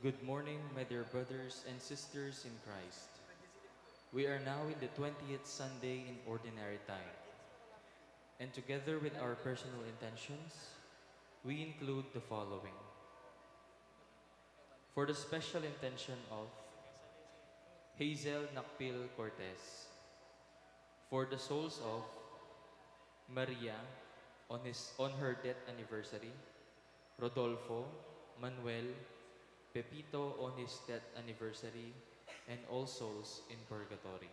Good morning, my dear brothers and sisters in Christ. We are now in the 20th Sunday in Ordinary Time, and together with our personal intentions, we include the following. For the special intention of Hazel Nakpil Cortez, for the souls of Maria on her death anniversary, Rodolfo, Manuel, Pepito on his death anniversary, and all souls in purgatory.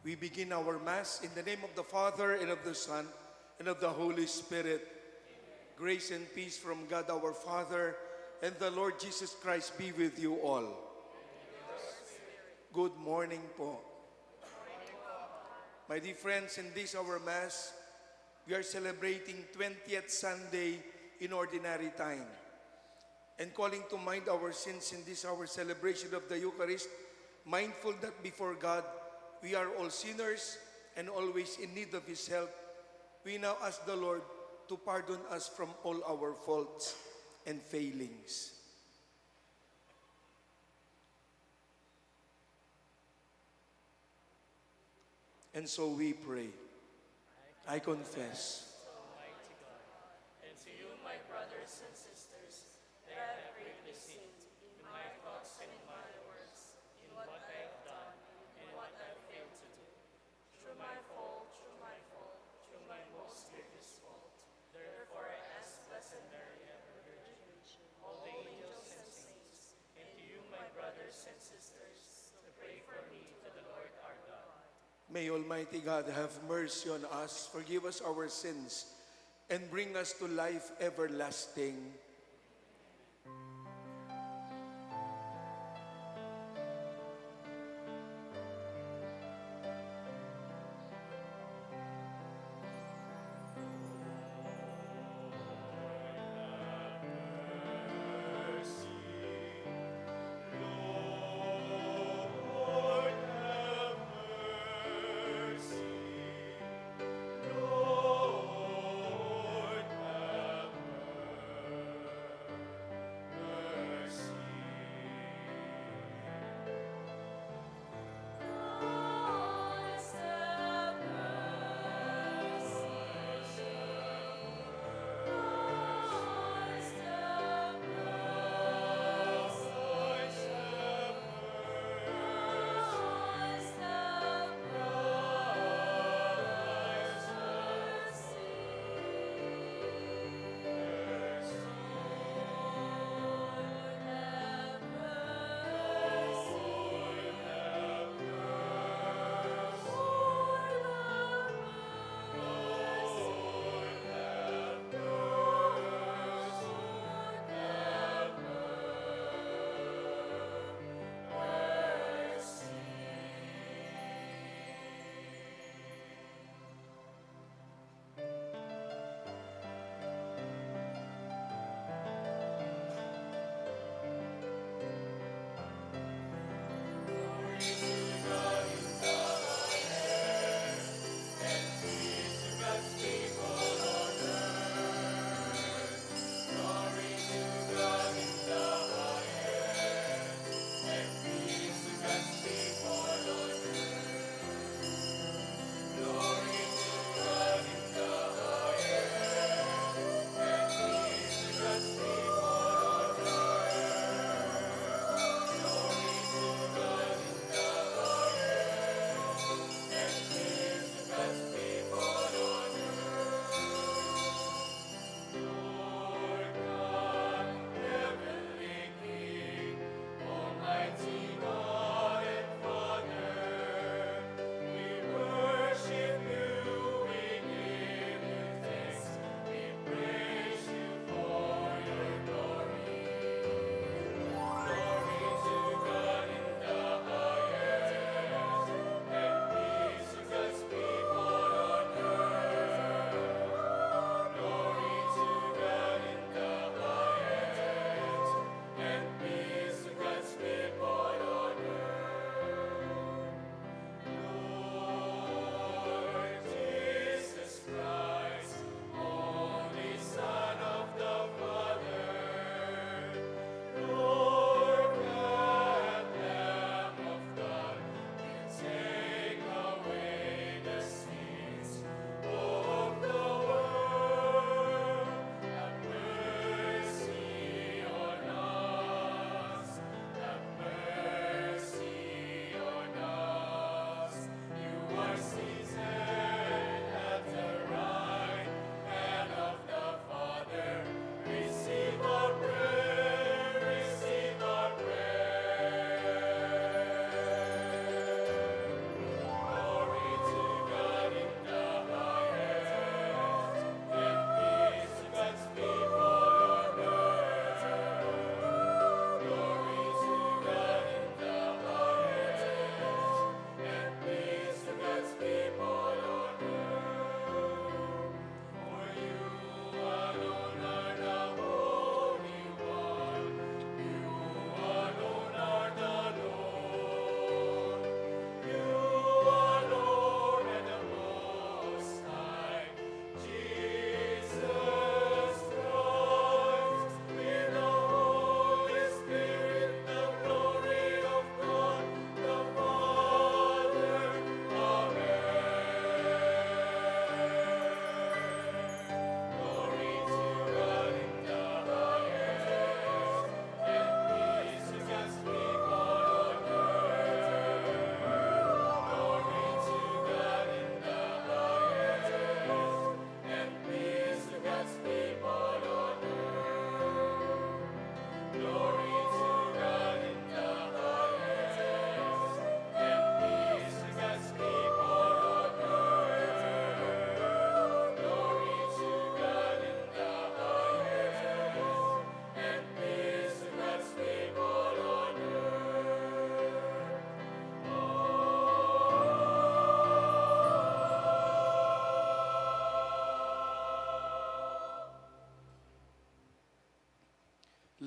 We begin our Mass in the name of the Father, and of the Son, and of the Holy Spirit. Grace and peace from God our Father and the Lord Jesus Christ be with you all. Good morning po. My dear friends, in this our Mass, we are celebrating 20th Sunday in Ordinary Time. And calling to mind our sins in this our celebration of the Eucharist, mindful that before God, we are all sinners and always in need of His help. We now ask the Lord to pardon us from all our faults and failings. And so we pray. I confess. Almighty God, and to you, my brothers and sisters, that I have greatly sinned in my thoughts and in my words, in what I have done and what I have failed to do. Through my fault, through my most grievous fault. Therefore I ask Blessed Mary, ever Virgin, all the angels and saints, and to you, my brothers and sisters, to pray for me to the Lord our God. May Almighty God have mercy on us, forgive us our sins, and bring us to life everlasting.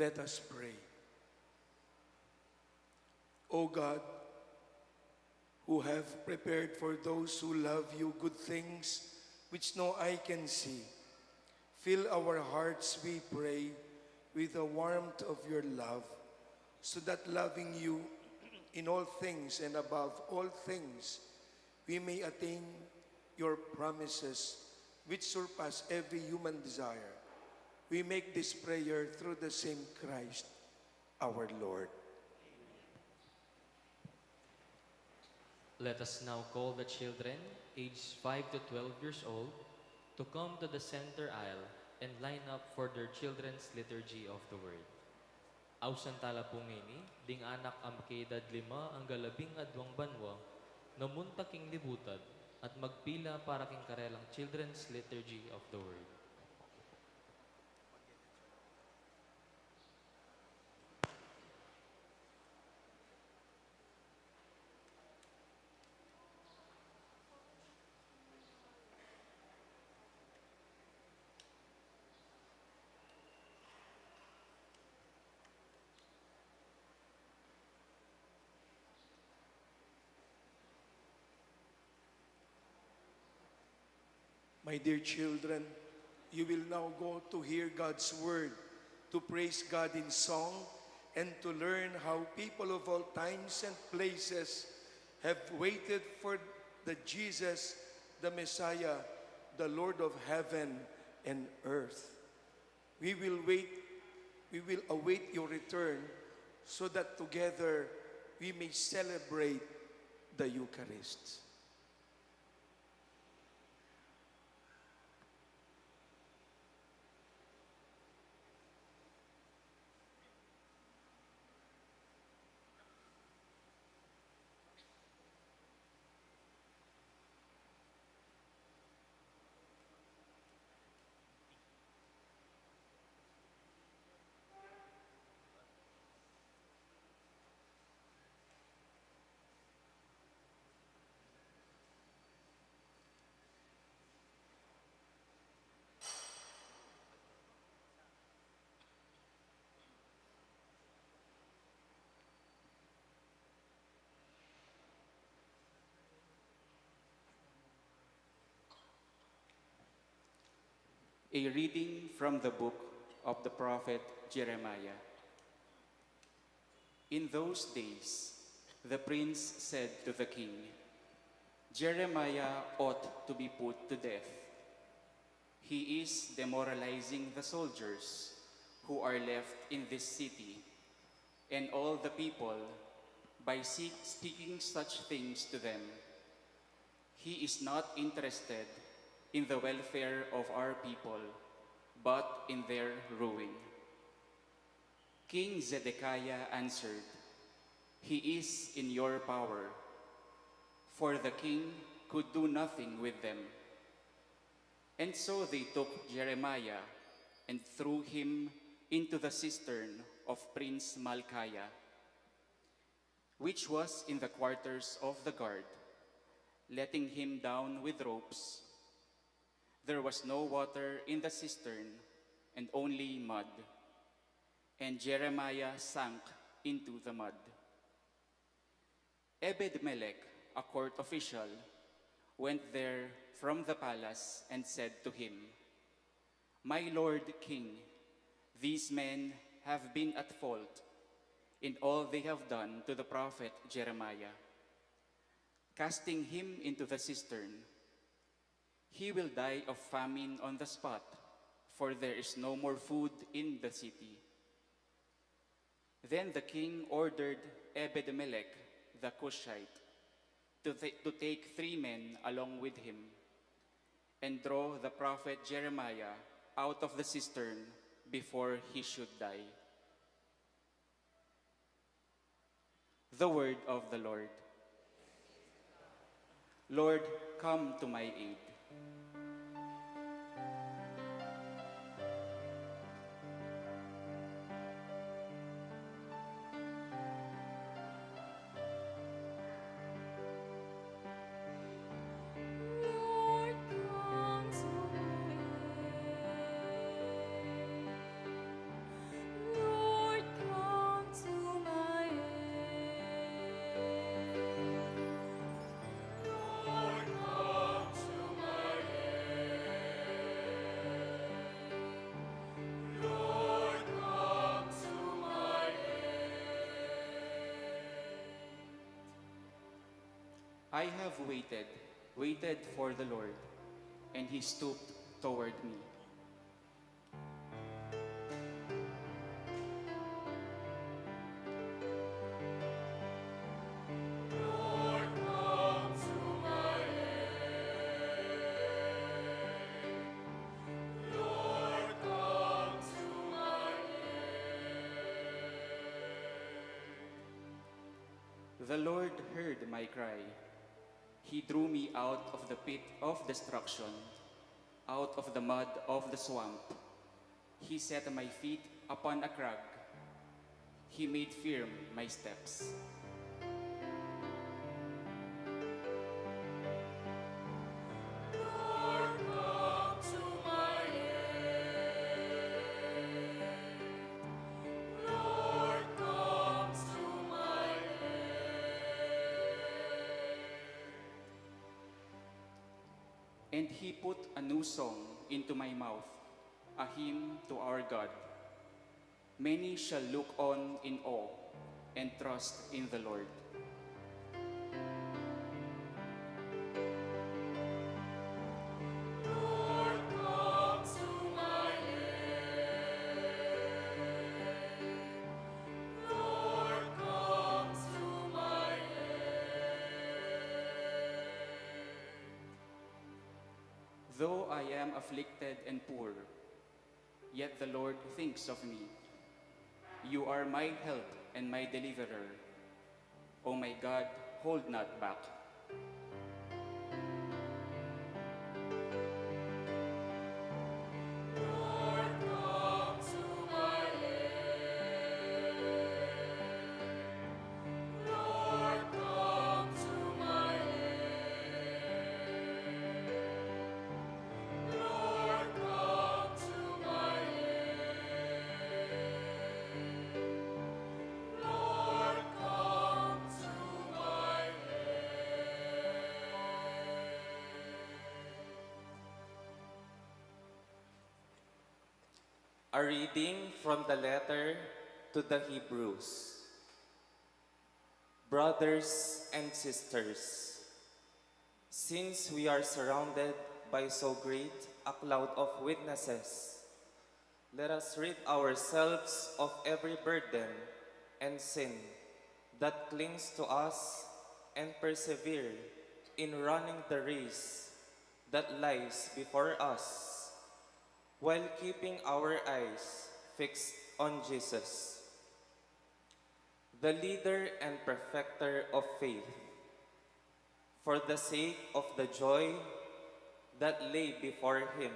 Let us pray. O God, who have prepared for those who love you good things which no eye can see, fill our hearts, we pray, with the warmth of your love, so that loving you in all things and above all things, we may attain your promises which surpass every human desire. We make this prayer through the same Christ, our Lord. Let us now call the children, aged 5 to 12 years old, to come to the center aisle and line up for their children's liturgy of the word. Ausan tala pungini, ding anak am kedad 5 ang galabing adwang banwa, namunta king libutad, at magpila para king karelang children's liturgy of the word. My dear children, you will now go to hear God's word, to praise God in song, and to learn how people of all times and places have waited for the Jesus, the Messiah, the Lord of heaven and earth. We will await your return so that together we may celebrate the Eucharist. A reading from the book of the prophet Jeremiah. In those days, the prince said to the king, Jeremiah ought to be put to death. He is demoralizing the soldiers who are left in this city and all the people by speaking such things to them. He is not interested in the welfare of our people, but in their ruin. King Zedekiah answered, He is in your power, for the king could do nothing with them. And so they took Jeremiah and threw him into the cistern of Prince Malchiah, which was in the quarters of the guard, letting him down with ropes. There was no water in the cistern, and only mud. And Jeremiah sank into the mud. Ebed-melech, a court official, went there from the palace and said to him, My lord king, these men have been at fault in all they have done to the prophet Jeremiah, casting him into the cistern. He will die of famine on the spot, for there is no more food in the city. Then the king ordered Ebed-melech the Cushite to take 3 men along with him and draw the prophet Jeremiah out of the cistern before he should die. The word of the Lord. Lord, come to my aid. Lord, come to my aid. I have waited for the Lord, and he stooped toward me. The Lord heard my cry. He drew me out of the pit of destruction, out of the mud of the swamp. He set my feet upon a crag. He made firm my steps. And he put a new song into my mouth, a hymn to our God. Many shall look on in awe and trust in the Lord. Though I am afflicted and poor, yet the Lord thinks of me. You are my help and my deliverer. O my God, hold not back. A reading from the letter to the Hebrews. Brothers and sisters, since we are surrounded by so great a cloud of witnesses, let us rid ourselves of every burden and sin that clings to us and persevere in running the race that lies before us, while keeping our eyes fixed on Jesus, the leader and perfecter of faith. For the sake of the joy that lay before him,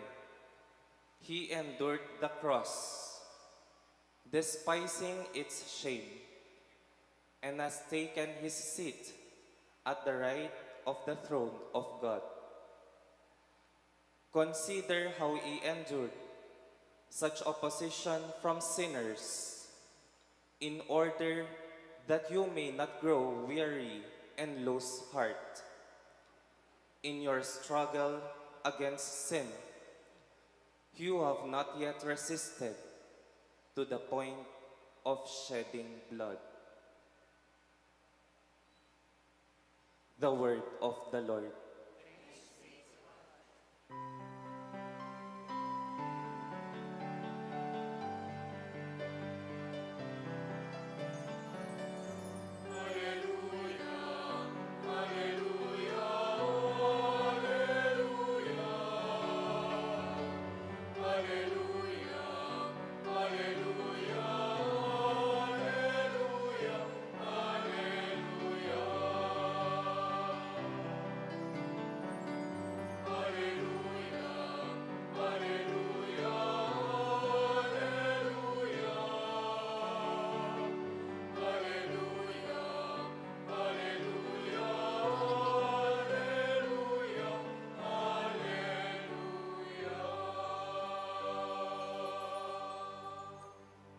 he endured the cross, despising its shame, and has taken his seat at the right of the throne of God. Consider how he endured such opposition from sinners, in order that you may not grow weary and lose heart in your struggle against sin. You have not yet resisted to the point of shedding blood. The word of the Lord.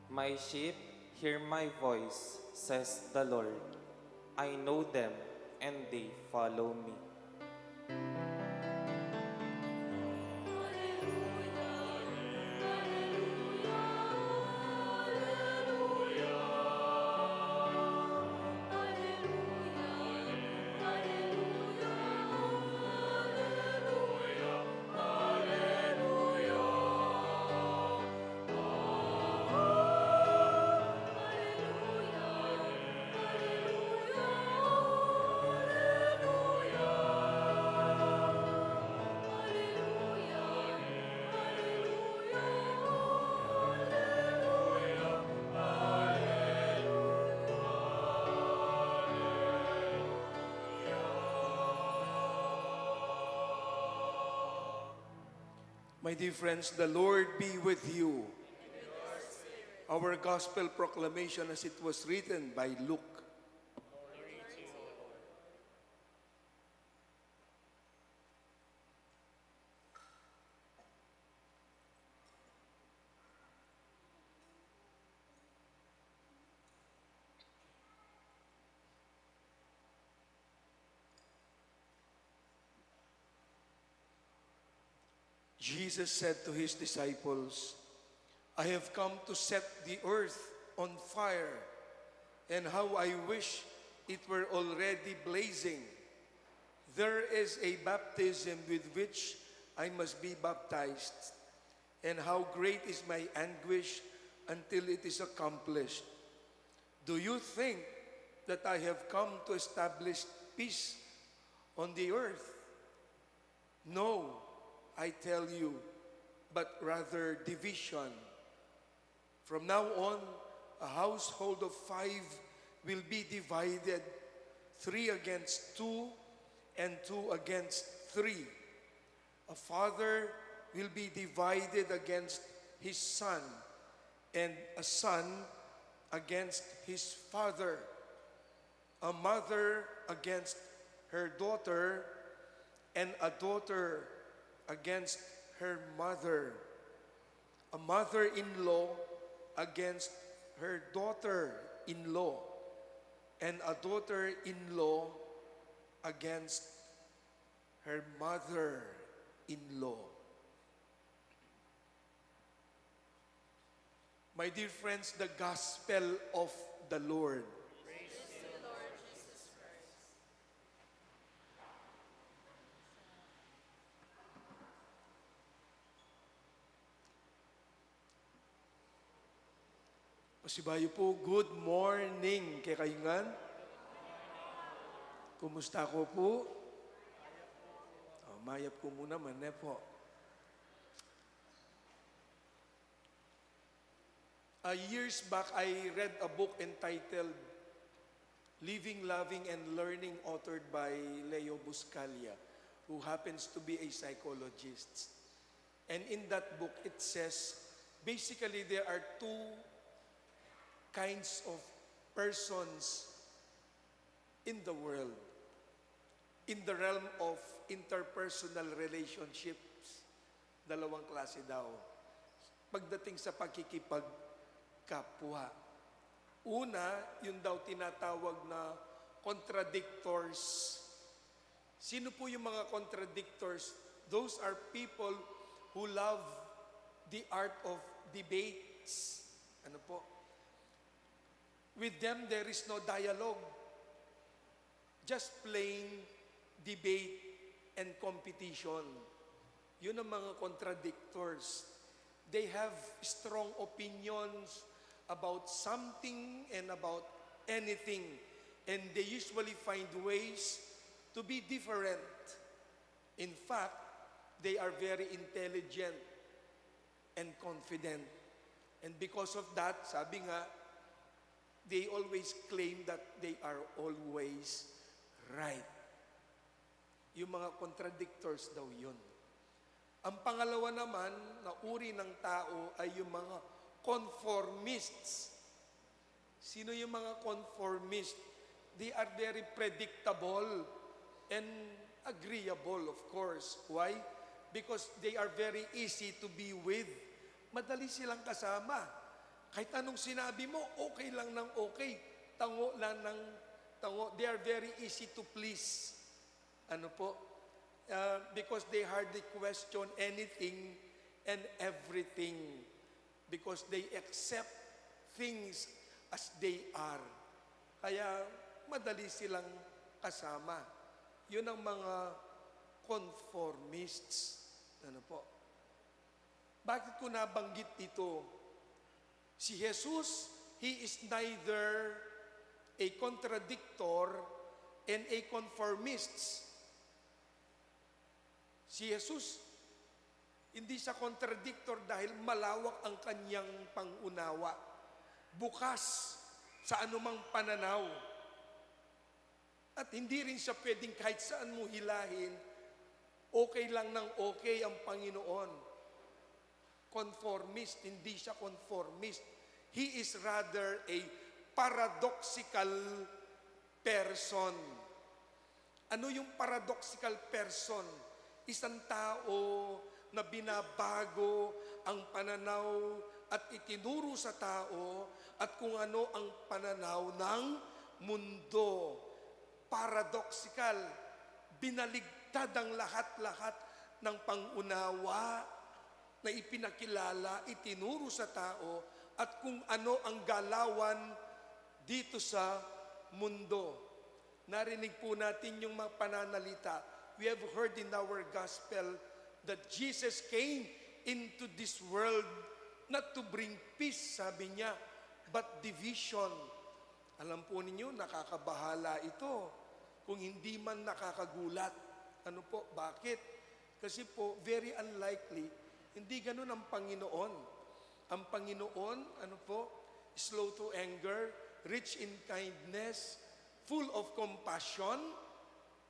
My sheep hear my voice, says the Lord. I know them, and they follow me. My dear friends, the Lord be with you. Our gospel proclamation as it was written by Luke. Jesus said to his disciples, I have come to set the earth on fire, and how I wish it were already blazing. There is a baptism with which I must be baptized, and how great is my anguish until it is accomplished. Do you think that I have come to establish peace on the earth? No, I tell you, but rather division. From now on, a household of 5 will be divided, 3 against 2, and 2 against 3. A father will be divided against his son, and a son against his father, a mother against her daughter, and a daughter against her mother, a mother-in-law against her daughter-in-law, and a daughter-in-law against her mother-in-law. My dear friends, the gospel of the Lord. Pasibayo po, good morning kay kayungan. Kumusta ko po? Mayap ko muna man po. Years back, I read a book entitled Living, Loving, and Learning, authored by Leo Buscaglia, who happens to be a psychologist. And in that book, it says, basically there are 2 kinds of persons in the world. In the realm of interpersonal relationships, 2 klase daw. Pagdating sa pakikipagkapwa. Una, yun daw tinatawag na contradictors. Sino po yung mga contradictors? Those are people who love the art of debates. Ano po? With them, there is no dialogue. Just plain debate and competition. Yun ang mga contradictors. They have strong opinions about something and about anything. And they usually find ways to be different. In fact, they are very intelligent and confident. And because of that, sabi nga, they always claim that they are always right. Yung mga contradictors daw yun. Ang pangalawa naman na uri ng tao ay yung mga conformists. Sino yung mga conformist? They are very predictable and agreeable, of course. Why? Because they are very easy to be with. Madali silang kasama. Kahit anong sinabi mo, okay lang ng okay. Tango lang ng tango. They are very easy to please. Ano po? Because they hardly question anything and everything. Because they accept things as they are. Kaya madali silang kasama. Yun ang mga conformists. Ano po? Bakit ko nabanggit ito? Si Jesus, He is neither a contradictor and a conformist. Si Jesus, hindi siya contradictor dahil malawak ang kanyang pangunawa. Bukas sa anumang pananaw. At hindi rin siya pwedeng kahit saan mo hilahin, okay lang ng okay ang Panginoon. conformist, hindi siya conformist. He is rather a paradoxical person. Ano yung paradoxical person? Isang tao na binabago ang pananaw at itinuro sa tao at kung ano ang pananaw ng mundo. Paradoxical. Binaligtad ang lahat-lahat ng pangunawa na ipinakilala, itinuro sa tao at kung ano ang galawan dito sa mundo. Narinig po natin yung mga pananalita. We have heard in our gospel that Jesus came into this world not to bring peace, sabi niya, but division. Alam po ninyo, nakakabahala ito. Kung hindi man nakakagulat. Ano po, bakit? Kasi po, very unlikely, hindi ganun ang Panginoon. Ang Panginoon, ano po, slow to anger, rich in kindness, full of compassion.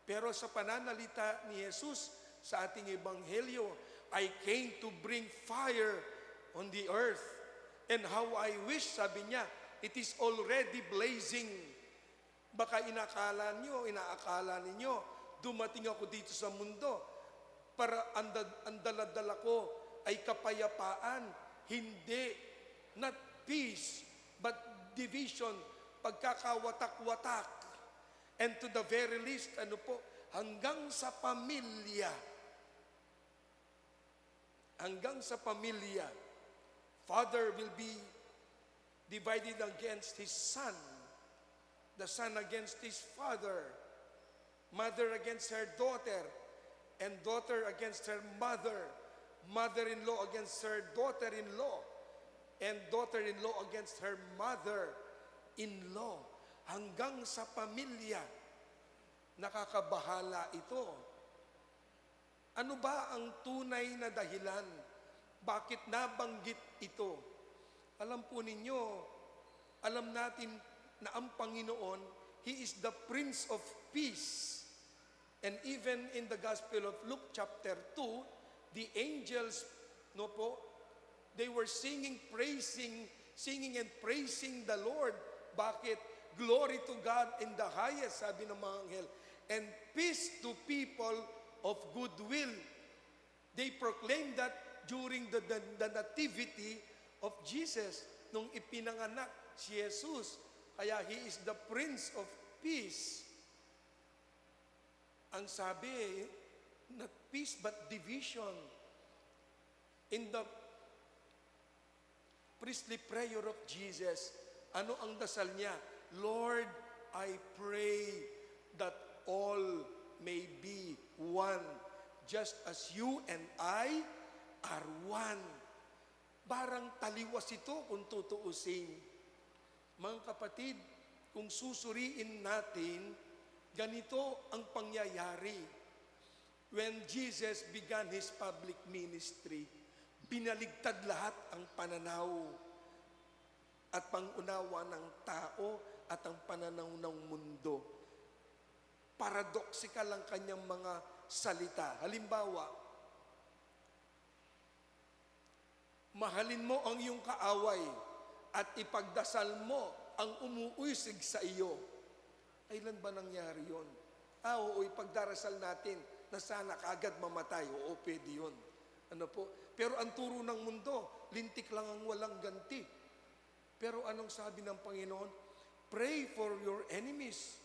Pero sa pananalita ni Jesus sa ating ebanghelyo, I came to bring fire on the earth. And how I wish, sabi niya, it is already blazing. Baka inaakala ninyo, dumating ako dito sa mundo para ang daladala ko ay kapayapaan. Hindi, not peace, but division, pagkakawatak-watak. And to the very least, ano po, hanggang sa pamilya. Hanggang sa pamilya. Father will be divided against his son. The son against his father. Mother against her daughter. And daughter against her mother. Mother-in-law against her daughter-in-law. And daughter-in-law against her mother-in-law. Hanggang sa pamilya, nakakabahala ito. Ano ba ang tunay na dahilan? Bakit nabanggit ito? Alam po ninyo, alam natin na ang Panginoon, He is the Prince of Peace. And even in the Gospel of Luke chapter 2, the angels, no po, they were singing and praising the Lord. Bakit? Glory to God in the highest, sabi ng mga anghel. And peace to people of goodwill. They proclaimed that during the nativity of Jesus, nung ipinanganak si Jesus. Kaya He is the Prince of Peace. Ang sabi, not peace but division. In the priestly prayer of Jesus, ano ang dasal niya? Lord, I pray that all may be one, just as you and I are one. Barang taliwas ito kung tutuusin. Mga kapatid, kung susuriin natin, ganito ang pangyayari. When Jesus began His public ministry, binaligtad lahat ang pananaw at pangunawa ng tao at ang pananaw ng mundo. Paradoxical ang kanyang mga salita. Halimbawa, mahalin mo ang iyong kaaway at ipagdasal mo ang umuusig sa iyo. Kailan ba nangyari yun? Oo, ipagdarasal natin na sana kaagad mamatay. Oo, pwede yun. Ano po? Pero ang turo ng mundo, lintik lang ang walang ganti. Pero anong sabi ng Panginoon? Pray for your enemies.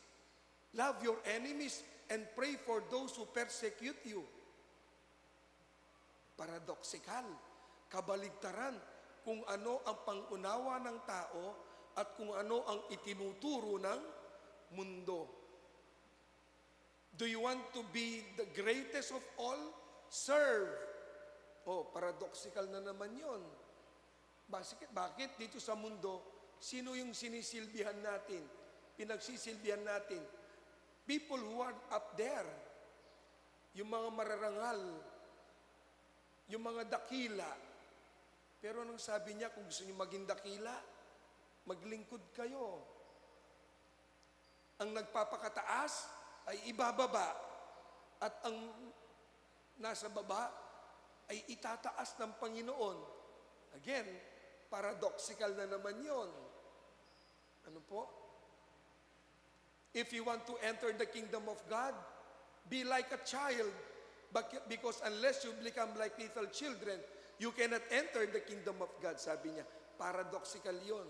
Love your enemies and pray for those who persecute you. Paradoxical. Kabaligtaran kung ano ang pangunawa ng tao at kung ano ang itinuturo ng mundo. Do you want to be the greatest of all? Serve. Oh, paradoxical na naman yon. Bakit dito sa mundo, sino yung sinisilbihan natin? Pinagsisilbihan natin? People who are up there. Yung mga mararangal. Yung mga dakila. Pero anong sabi niya, kung gusto niyo maging dakila, maglingkod kayo. Ang nagpapakataas ay ibababa. At ang nasa baba ay itataas ng Panginoon. Again, paradoxical na naman yon. Ano po? If you want to enter the kingdom of God, be like a child. Because unless you become like little children, you cannot enter the kingdom of God, sabi niya. Paradoxical yon.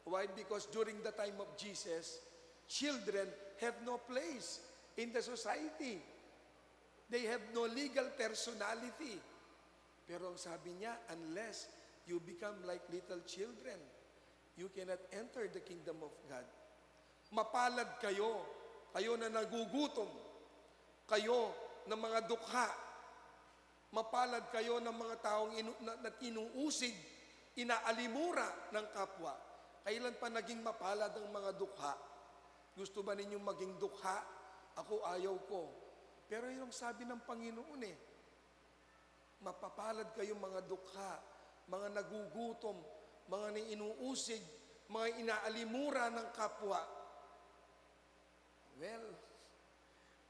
Why? Because during the time of Jesus, children have no place in the society. They have no legal personality. Pero ang sabi niya, unless you become like little children, you cannot enter the kingdom of God. Mapalad kayo, kayo na nagugutom, kayo na mga dukha, mapalad kayo ng mga taong na tinuusig, inaalimura ng kapwa. Kailan pa naging mapalad ang mga dukha? Gusto ba ninyong maging dukha? Ako ayaw ko. Pero yung sabi ng Panginoon mapapalad kayo mga dukha, mga nagugutom, mga inuusig, mga inaalimura ng kapwa. Well,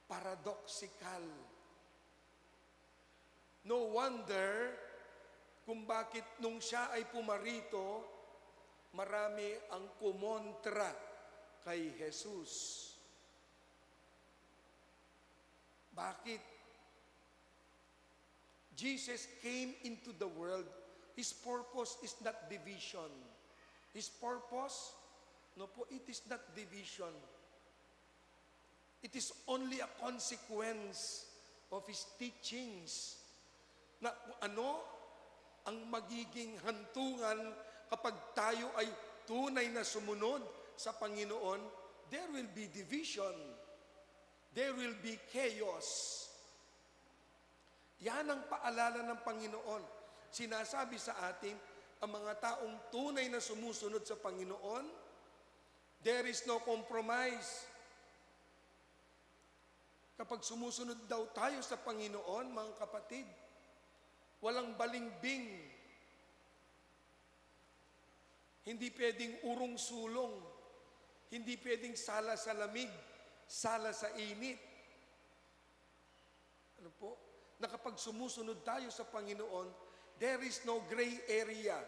paradoxical. No wonder kung bakit nung siya ay pumarito, marami ang kumontra kay Jesus. Bakit? Jesus came into the world. His purpose is not division. His purpose, no po, it is not division. It is only a consequence of His teachings. Na ano ang magiging hantungan kapag tayo ay tunay na sumunod sa Panginoon? There will be division. There will be chaos. Yan ang paalala ng Panginoon. Sinasabi sa atin, ang mga taong tunay na sumusunod sa Panginoon, there is no compromise. Kapag sumusunod daw tayo sa Panginoon, mga kapatid, walang balingbing. Hindi pwedeng urong-sulong. Hindi pwedeng sala sa lamig, sala sa init. Ano po? Na kapag sumusunod tayo sa Panginoon, there is no gray area.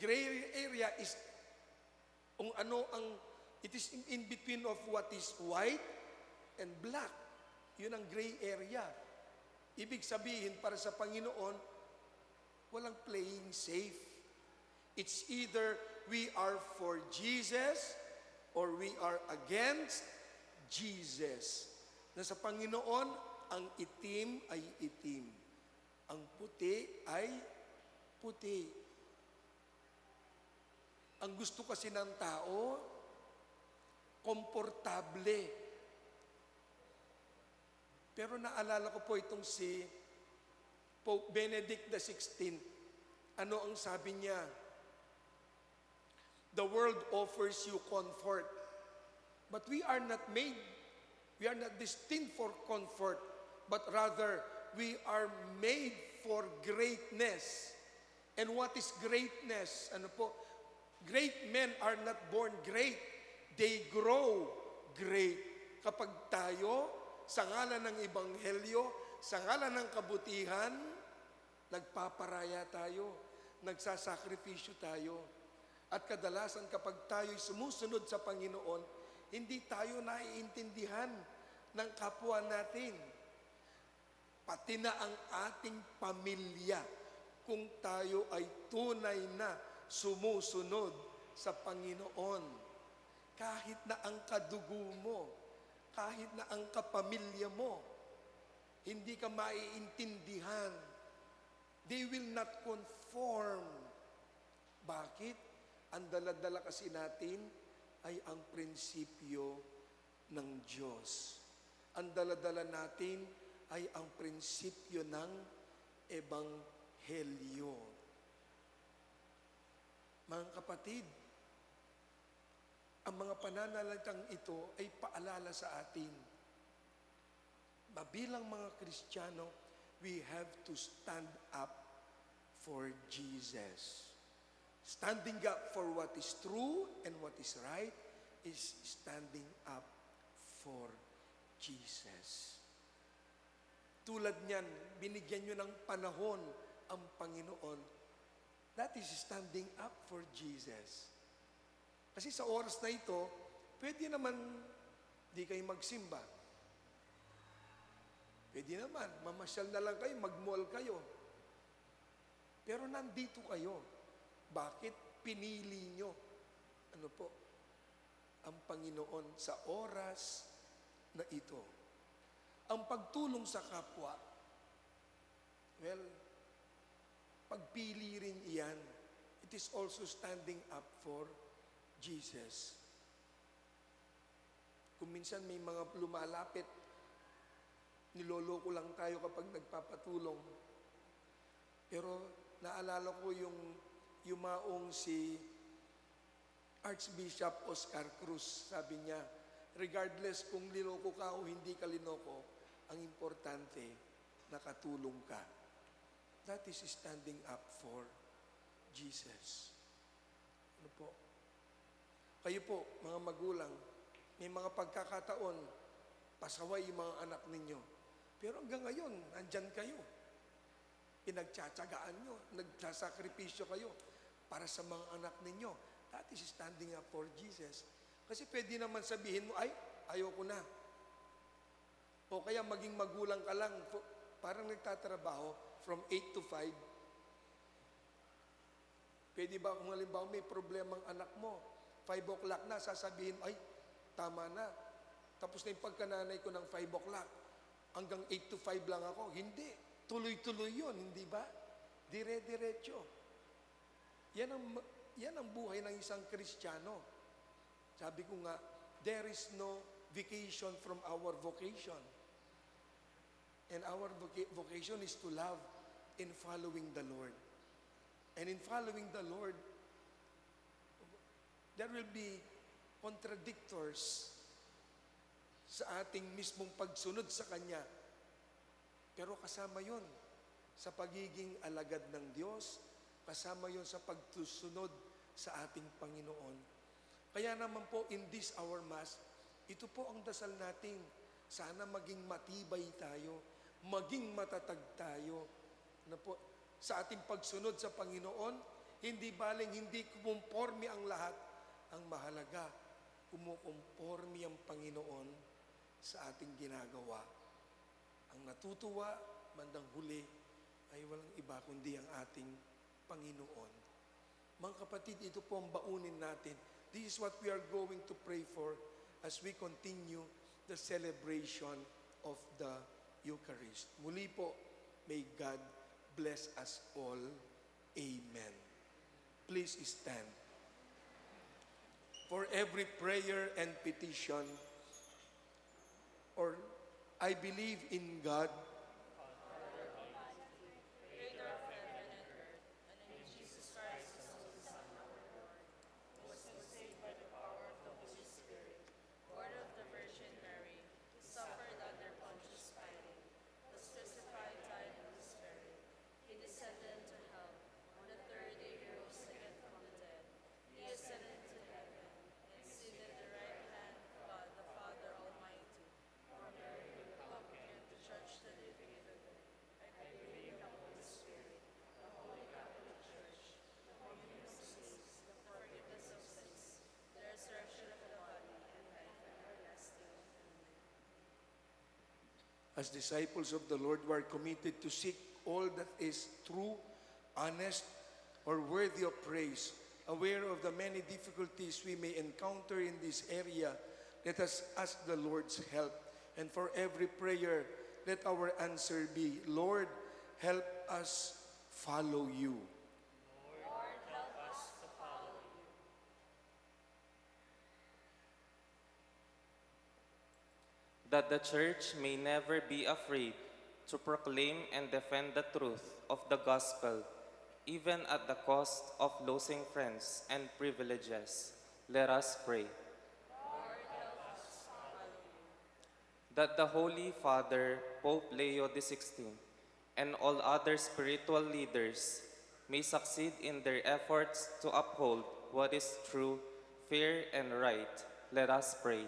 Gray area is it is in between of what is white and black. Yun ang gray area. Ibig sabihin, para sa Panginoon, walang playing safe. It's either we are for Jesus or we are against Jesus. Na sa Panginoon, ang itim ay itim. Ang puti ay puti. Ang gusto kasi ng tao, komportable. Pero naalala ko po itong si Pope Benedict XVI. Ano ang sabi niya? The world offers you comfort, but we are not destined for comfort, but rather we are made for greatness. And what is greatness? Ano po? Great men are not born great. They grow great. Kapag tayo, sa ngalan ng Ebanghelyo, sa ngalan ng kabutihan, nagpaparaya tayo, nagsasakripisyo tayo. At kadalasan kapag tayo'y sumusunod sa Panginoon, hindi tayo naiintindihan ng kapwa natin. Pati na ang ating pamilya, kung tayo ay tunay na sumusunod sa Panginoon. Kahit na ang kadugo mo, kahit na ang kapamilya mo, hindi ka maiintindihan. They will not conform. Bakit? Ang dala-dala kasi natin ay ang prinsipyo ng Diyos. Ang dala-dala natin ay ang prinsipyo ng Ebanghelyo. Mga kapatid, ang mga pananalitang ito ay paalala sa atin. Bilang mga Kristiyano, we have to stand up for Jesus. Standing up for what is true and what is right is standing up for Jesus. Tulad niyan, binigyan nyo ng panahon ang Panginoon That is standing up for Jesus. Kasi sa oras na ito, pwede naman di kayo magsimba. Pwede naman, mamasyal na lang kayo, mag-mall kayo. Pero nandito kayo. Bakit pinili nyo? Ano po? Ang Panginoon sa oras na ito. Ang pagtulong sa kapwa, well, pagpili rin iyan. It is also standing up for Jesus. Kung minsan may mga lumalapit, niloloko lang tayo kapag nagpapatulong. Pero naalala ko yung yumaong si Archbishop Oscar Cruz. Sabi niya, regardless kung niloko ka o hindi ka linoko, ang importante, nakatulong ka. That is standing up for Jesus. Ano po? Kayo po, mga magulang, may mga pagkakataon, pasaway yung mga anak ninyo. Pero hanggang ngayon, nandyan kayo. Pinagtsatsagaan nyo, nagsasakripisyo kayo para sa mga anak ninyo. That is standing up for Jesus. Kasi pwede naman sabihin mo, ay, ayoko na. O kaya maging magulang ka lang, parang nagtatrabaho from 8 to 5. Pwede ba kung halimbawa may problemang anak mo, 5 o'clock na, sasabihin, ay, tama na. Tapos na yung pagkananay ko ng 5 o'clock. Hanggang 8 to 5 lang ako. Hindi. Tuloy-tuloy yun, hindi ba? Dire-diretso. Yan ang buhay ng isang Kristiyano. Sabi ko nga, there is no vacation from our vocation. And our vocation is to love in following the Lord. And in following the Lord, there will be contradictors sa ating mismong pagsunod sa Kanya. Pero kasama yon sa pagiging alagad ng Diyos, kasama yon sa pagsusunod sa ating Panginoon. Kaya naman po, in this our Mass, ito po ang dasal natin. Sana maging matibay tayo, maging matatag tayo na po, sa ating pagsunod sa Panginoon, hindi baling hindi kumumpormi ang lahat. Ang mahalaga, kumukumpormi ang Panginoon sa ating ginagawa. Ang natutuwa, bandang huli, ay walang iba kundi ang ating Panginoon. Mga kapatid, ito po ang baunin natin. This is what we are going to pray for as we continue the celebration of the Eucharist. Muli po, may God bless us all. Amen. Please stand. For every prayer and petition, or I believe in God, Creator of heaven and earth, and in Jesus Christ, His only Son, our Lord, who was conceived by the power of the Holy Spirit, born of the Virgin Mary, suffered under Pontius Pilate, was crucified, died, and was buried. He descended into hell. On the third day he rose again from the dead. He ascended into heaven, and seated at the right hand of God, the Father Almighty. From there he will come again to judge the living and the dead. I believe in the Holy Spirit, the Holy Catholic Church, the communion of saints, the forgiveness of sins, the resurrection of the body, and life everlasting. as disciples of the Lord, we are committed to seek all that is true, honest, or worthy of praise. Aware of the many difficulties we may encounter in this area, let us ask the Lord's help. And for every prayer, let our answer be, Lord, help us follow you. Lord, help us to follow you. That the Church may never be afraid to proclaim and defend the truth of the gospel, even at the cost of losing friends and privileges. Let us pray. Lord, help us to follow you. That the Holy Father, Pope Leo XVI, and all other spiritual leaders may succeed in their efforts to uphold what is true, fair, and right. Let us pray.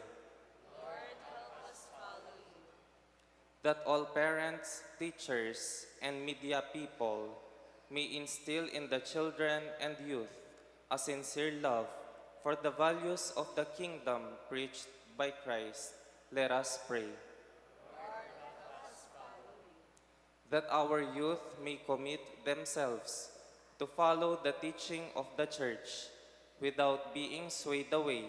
Lord, help us follow you. That all parents, teachers, and media people may instill in the children and youth a sincere love for the values of the kingdom preached by Christ. Let us pray. That our youth may commit themselves to follow the teaching of the Church without being swayed away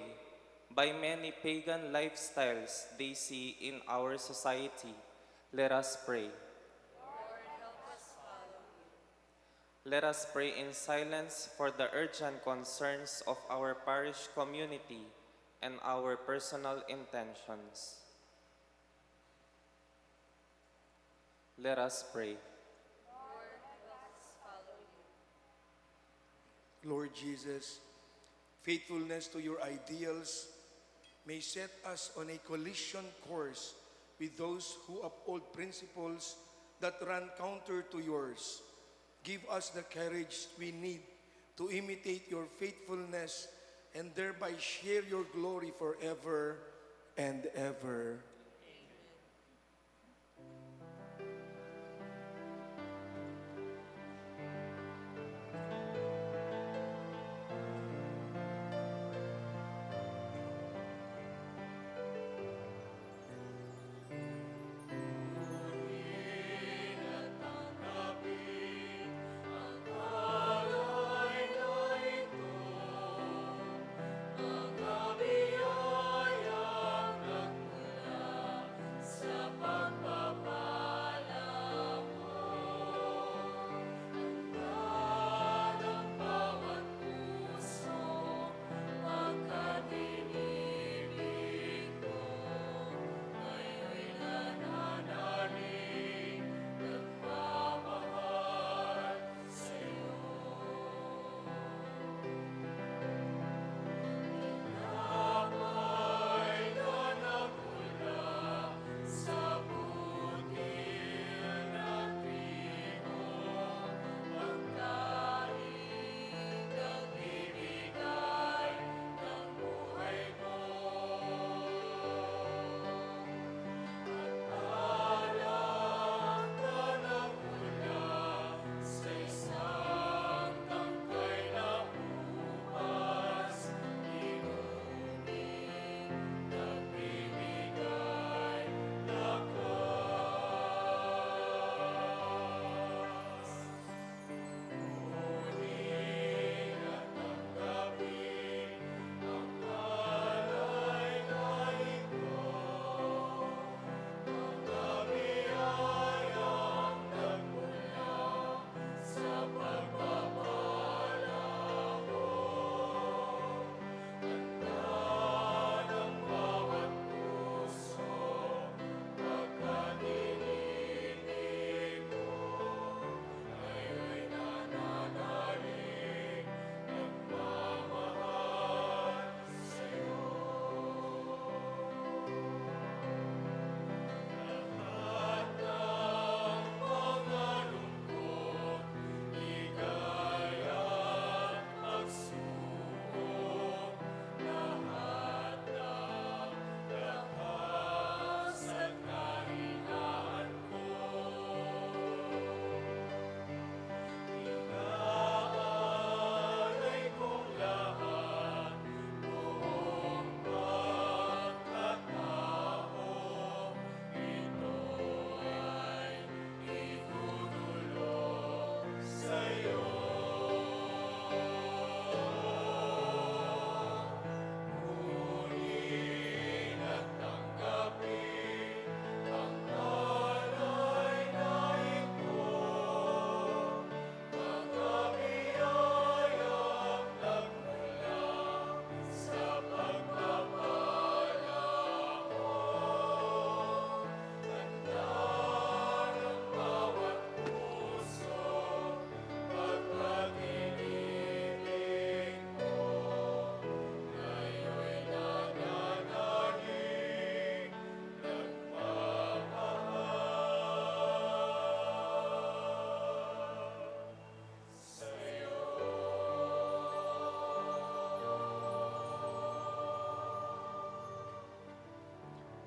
by many pagan lifestyles they see in our society. Let us pray. Let us pray in silence for the urgent concerns of our parish community and our personal intentions. Let us pray. Lord Jesus, faithfulness to your ideals may set us on a collision course with those who uphold principles that run counter to yours. Give us the courage we need to imitate your faithfulness and thereby share your glory forever and ever.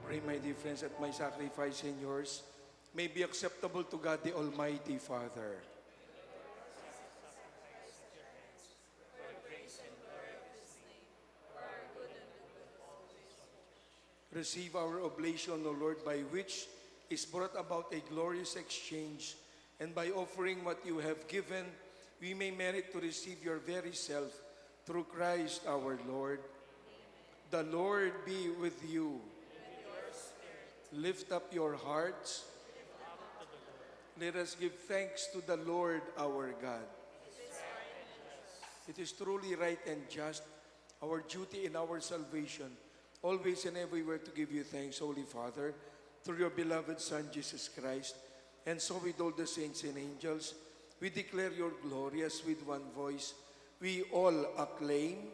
Pray, my dear friends, that my sacrifice and yours may be acceptable to God the Almighty Father. Receive our oblation, O Lord, by which is brought about a glorious exchange, and by offering what you have given, we may merit to receive your very self through Christ our Lord. The Lord be with you. Lift up your hearts. Let us give thanks to the Lord our God. It is truly right and just, our duty and our salvation, always and everywhere to give you thanks, Holy Father, through your beloved Son, Jesus Christ. And so with all the saints and angels, we declare your glorious with one voice. We all acclaim.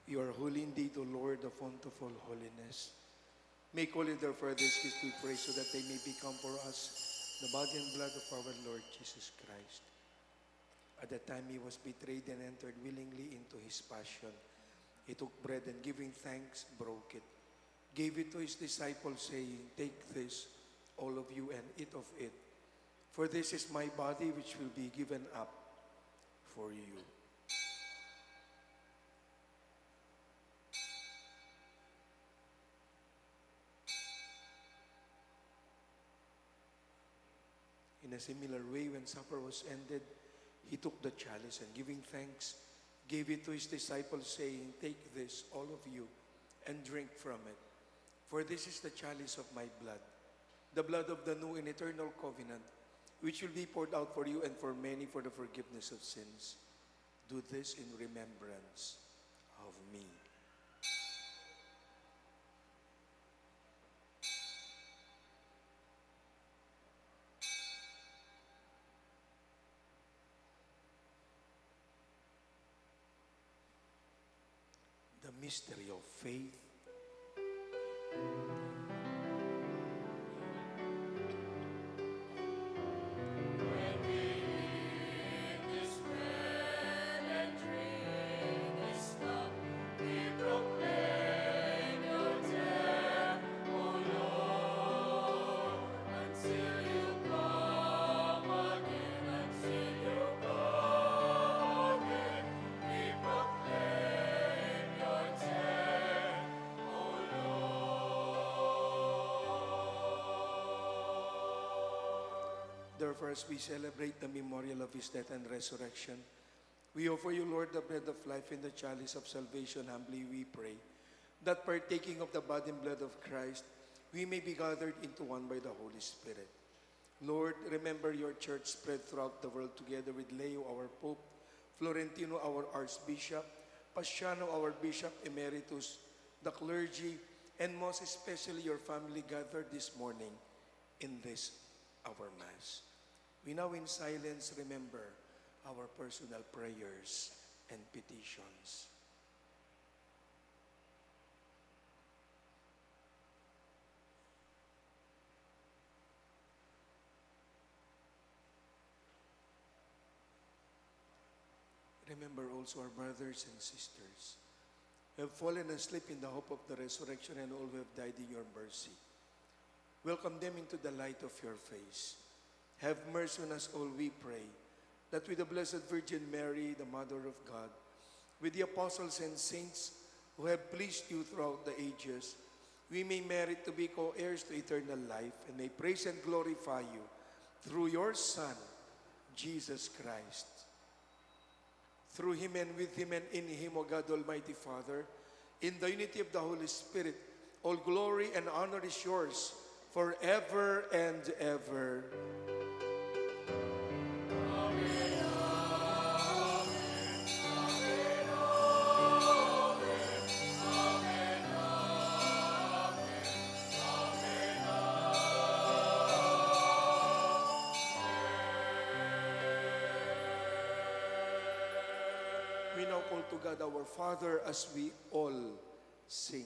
You are holy indeed, O Lord, the font of all holiness. Make holy therefore this gift, we pray, so that they may become for us the body and blood of our Lord Jesus Christ. At the time he was betrayed and entered willingly into his passion, he took bread and giving thanks, broke it, gave it to his disciples, saying, "Take this, all of you, and eat of it. For this is my body which will be given up for you." In a similar way, when supper was ended, he took the chalice and giving thanks, gave it to his disciples, saying, "Take this, all of you, and drink from it. For this is the chalice of my blood, the blood of the new and eternal covenant, which will be poured out for you and for many for the forgiveness of sins. Do this in remembrance of me." The mystery of faith. Therefore, as we celebrate the memorial of his death and resurrection, we offer you, Lord, the bread of life and the chalice of salvation. Humbly we pray that partaking of the body and blood of Christ, we may be gathered into one by the Holy Spirit. Lord, remember your church spread throughout the world, together with Leo, our Pope, Florentino, our Archbishop, Paciano, our Bishop Emeritus, the clergy, and most especially your family gathered this morning in this our Mass. We now in silence remember our personal prayers and petitions. Remember also our brothers and sisters who have fallen asleep in the hope of the resurrection, and all who have died in your mercy. Welcome them into the light of your face. Have mercy on us all, we pray, that with the Blessed Virgin Mary, the Mother of God, with the apostles and saints who have pleased you throughout the ages, we may merit to be co-heirs to eternal life and may praise and glorify you through your Son, Jesus Christ. Through him and with him and in him, O God Almighty Father, in the unity of the Holy Spirit, all glory and honor is yours forever and ever. We now call to God our Father as we all sing.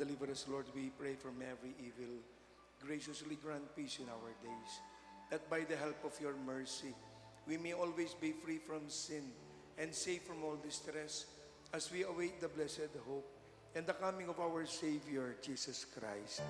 Deliver us, Lord, we pray, from every evil. Graciously grant peace in our days, that by the help of your mercy, we may always be free from sin and safe from all distress, as we await the blessed hope and the coming of our Savior, Jesus Christ.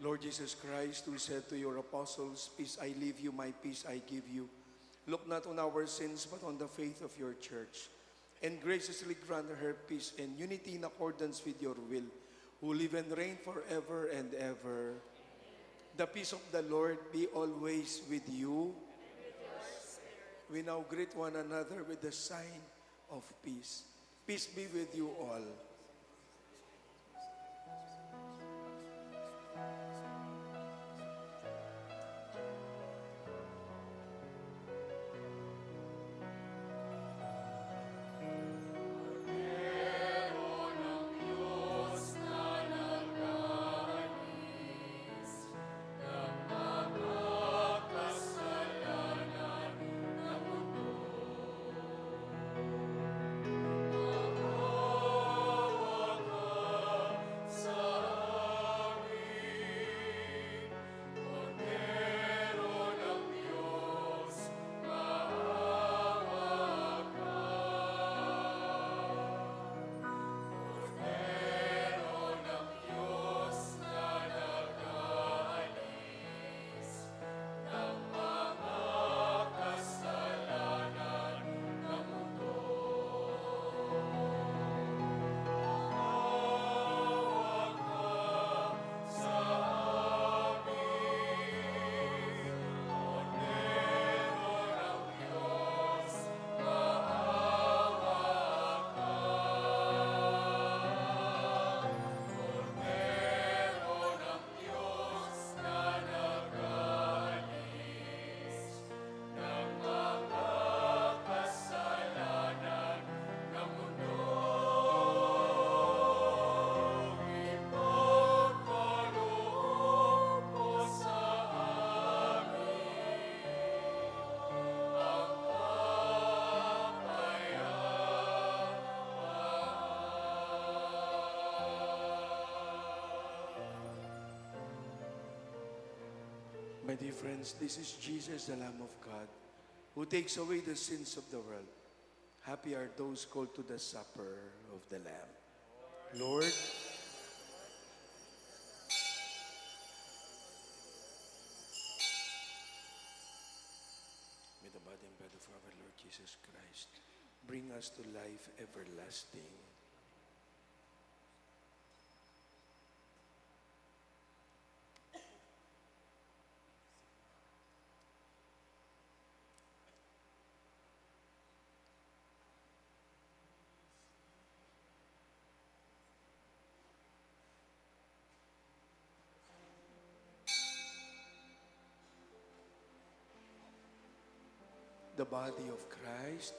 Lord Jesus Christ, who said to your apostles, "Peace I leave you, my peace I give you," look not on our sins, but on the faith of your church, and graciously grant her peace and unity in accordance with your will, who live and reign forever and ever. Amen. The peace of the Lord be always with you. And with your spirit. We now greet one another with the sign of peace. Peace be with you all. My dear friends, this is Jesus, the Lamb of God, who takes away the sins of the world. Happy are those called to the supper of the Lamb. Lord, may the body and blood of our Lord Jesus Christ bring us to life everlasting. The body of Christ,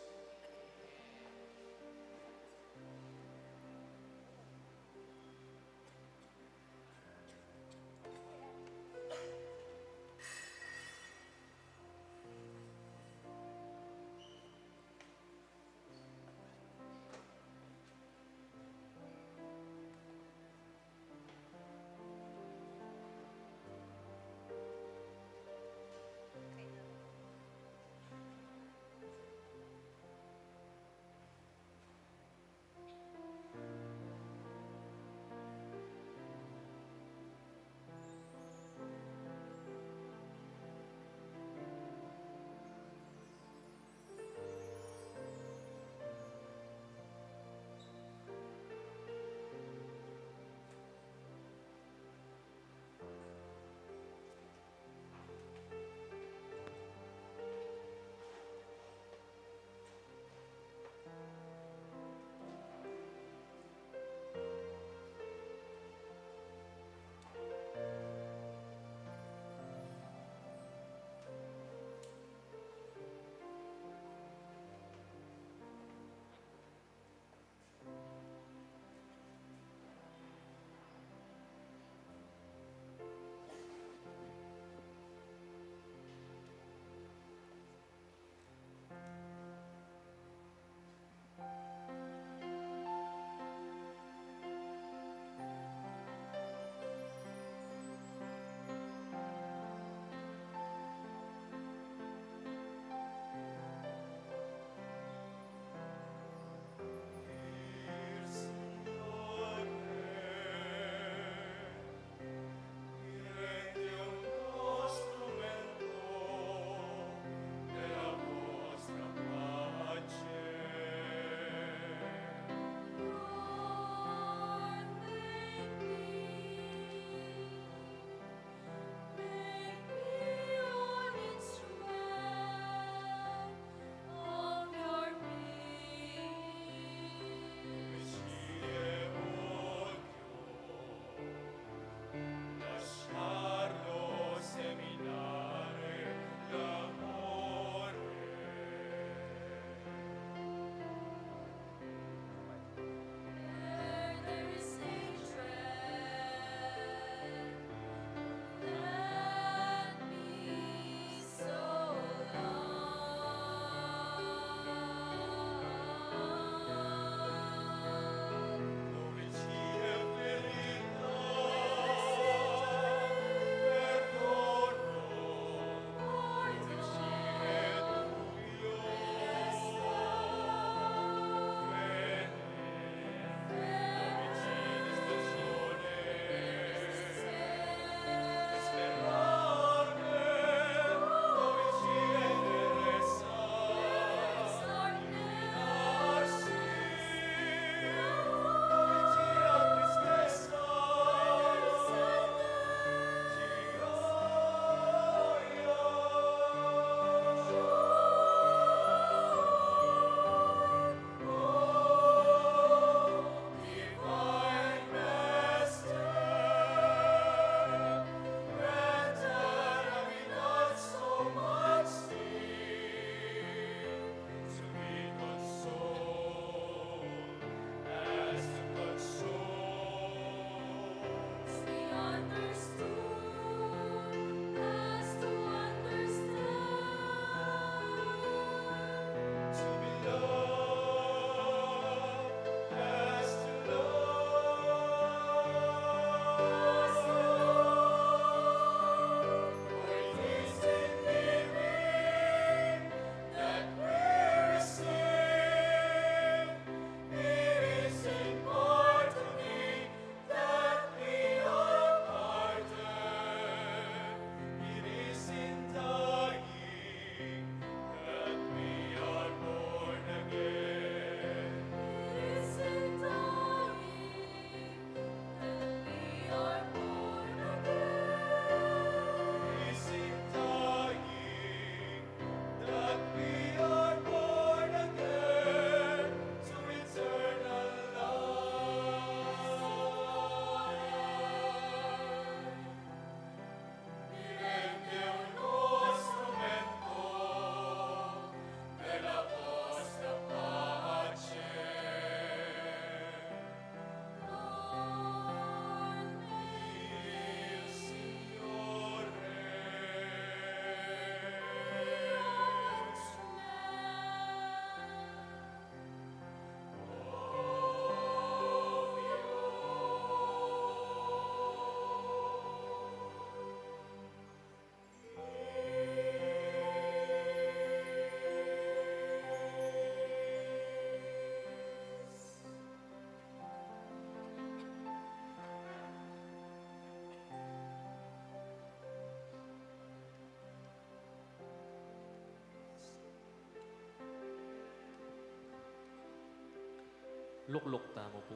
luklok tamo po.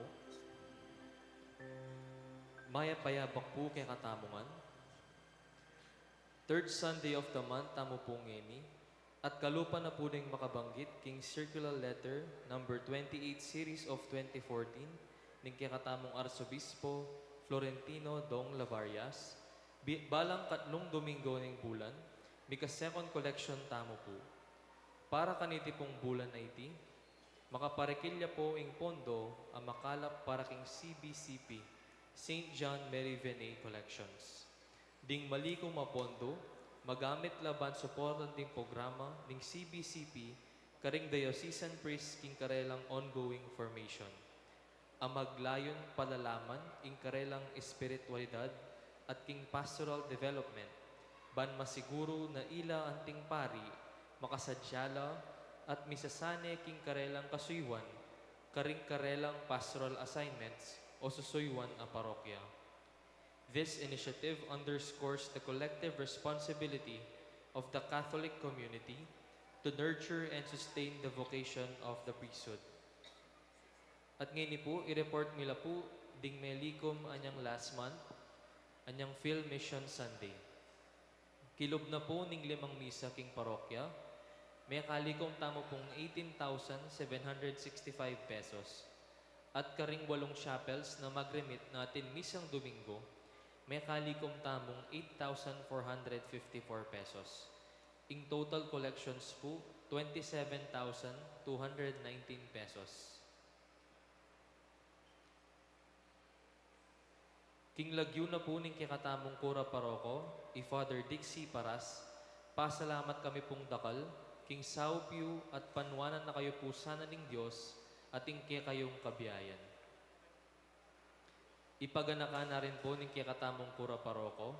Maya payabak po kay katamungan. Third Sunday of the month tamo po ngeni. At kalupa na po ning makabanggit king circular letter number 28 series of 2014 ning kay katamong Arsobispo Florentino Dong Lavarias. Balang katlong Domingo ning bulan, mika second collection tamo po. Para kaniti pong bulan na iti, makaparikilya po ing pondo ang makalap para king CBCP, St. John Mary Vianney Collections. Ding mali kong mapondo, magamit laban suportan ding programa ning CBCP karing diocesan priest king karelang ongoing formation. Ang maglayon palalaman ing karelang espiritualidad at king pastoral development, ban masiguro na ila anting pari, makasadyala at misasane king karelang kasuywan, karing karelang pastoral assignments o susuywan a parokya. This initiative underscores the collective responsibility of the Catholic community to nurture and sustain the vocation of the priesthood. At ngayon po, i-report nila po ding melikom anyang last month, anyang Field Mission Sunday. Kilob na po ning 5 misa king parokya, may kalikom tamo pong 18,765 pesos. At karing 8 chapels na mag-remit natin misang Domingo, may kalikom tamong 8,454 pesos. In total collections po, 27,219 pesos. King lagyo na po ning kikatamong Cura Parroco, Father Dixie Paras, pasalamat kami pong dakal, King Saupiu at panwanan na kayo po sana ning Diyos at ingke kayong kabiyayan. Ipaganakan na rin po ning kikatamong Cura Parroco,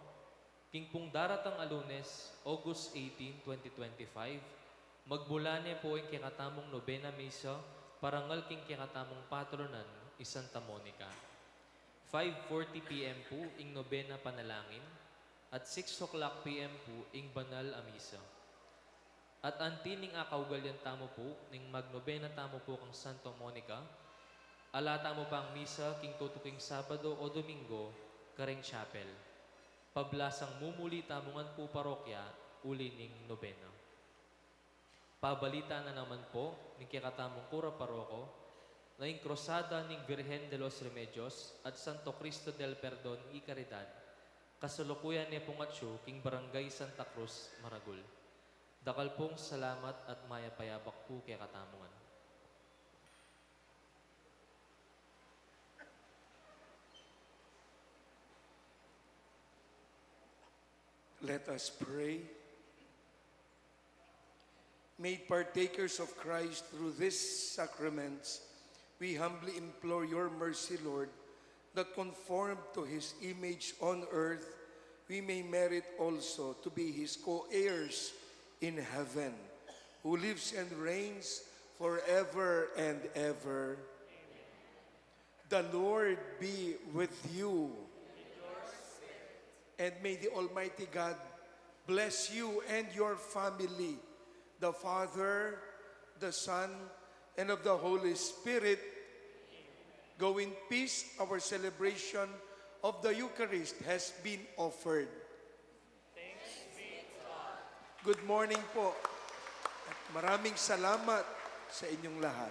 king pong daratang Alunes, August 18, 2025, magbulane po ang kikatamong Nobena Misa, parangal king kikatamong Patulunan, Santa Monica. 5:40 p.m. po ing Nobena Panalangin, at 6 o'clock p.m. po ing Banal a Misa. At antining akaugalyan tamo po, ning magnobena tamo po kang Santa Monica, alata mo pang misa king tutuking Sabado o Domingo, karing chapel. Pablasang mumuli tamungan po parokya, uli ning nobena. Pabalita na naman po, ning kikatamong Cura Parroco, na ing krosada ning Virgen de los Remedios at Santo Cristo del Perdon y Caridad, kasulukuyan ni Pungatsu king Barangay Santa Cruz, Maragul. Dakal pong salamat at maya payabak po kay katamungan. Let us pray. Made partakers of Christ through these sacraments, we humbly implore your mercy, Lord, that conformed to his image on earth, we may merit also to be his co-heirs in heaven, who lives and reigns forever and ever. Amen. The Lord be with you. And may the Almighty God bless you and your family, the Father, the Son, and of the Holy Spirit. Go in peace. Our celebration of the Eucharist has been offered. Thanks be to God. Good morning po. At maraming salamat sa inyong lahat.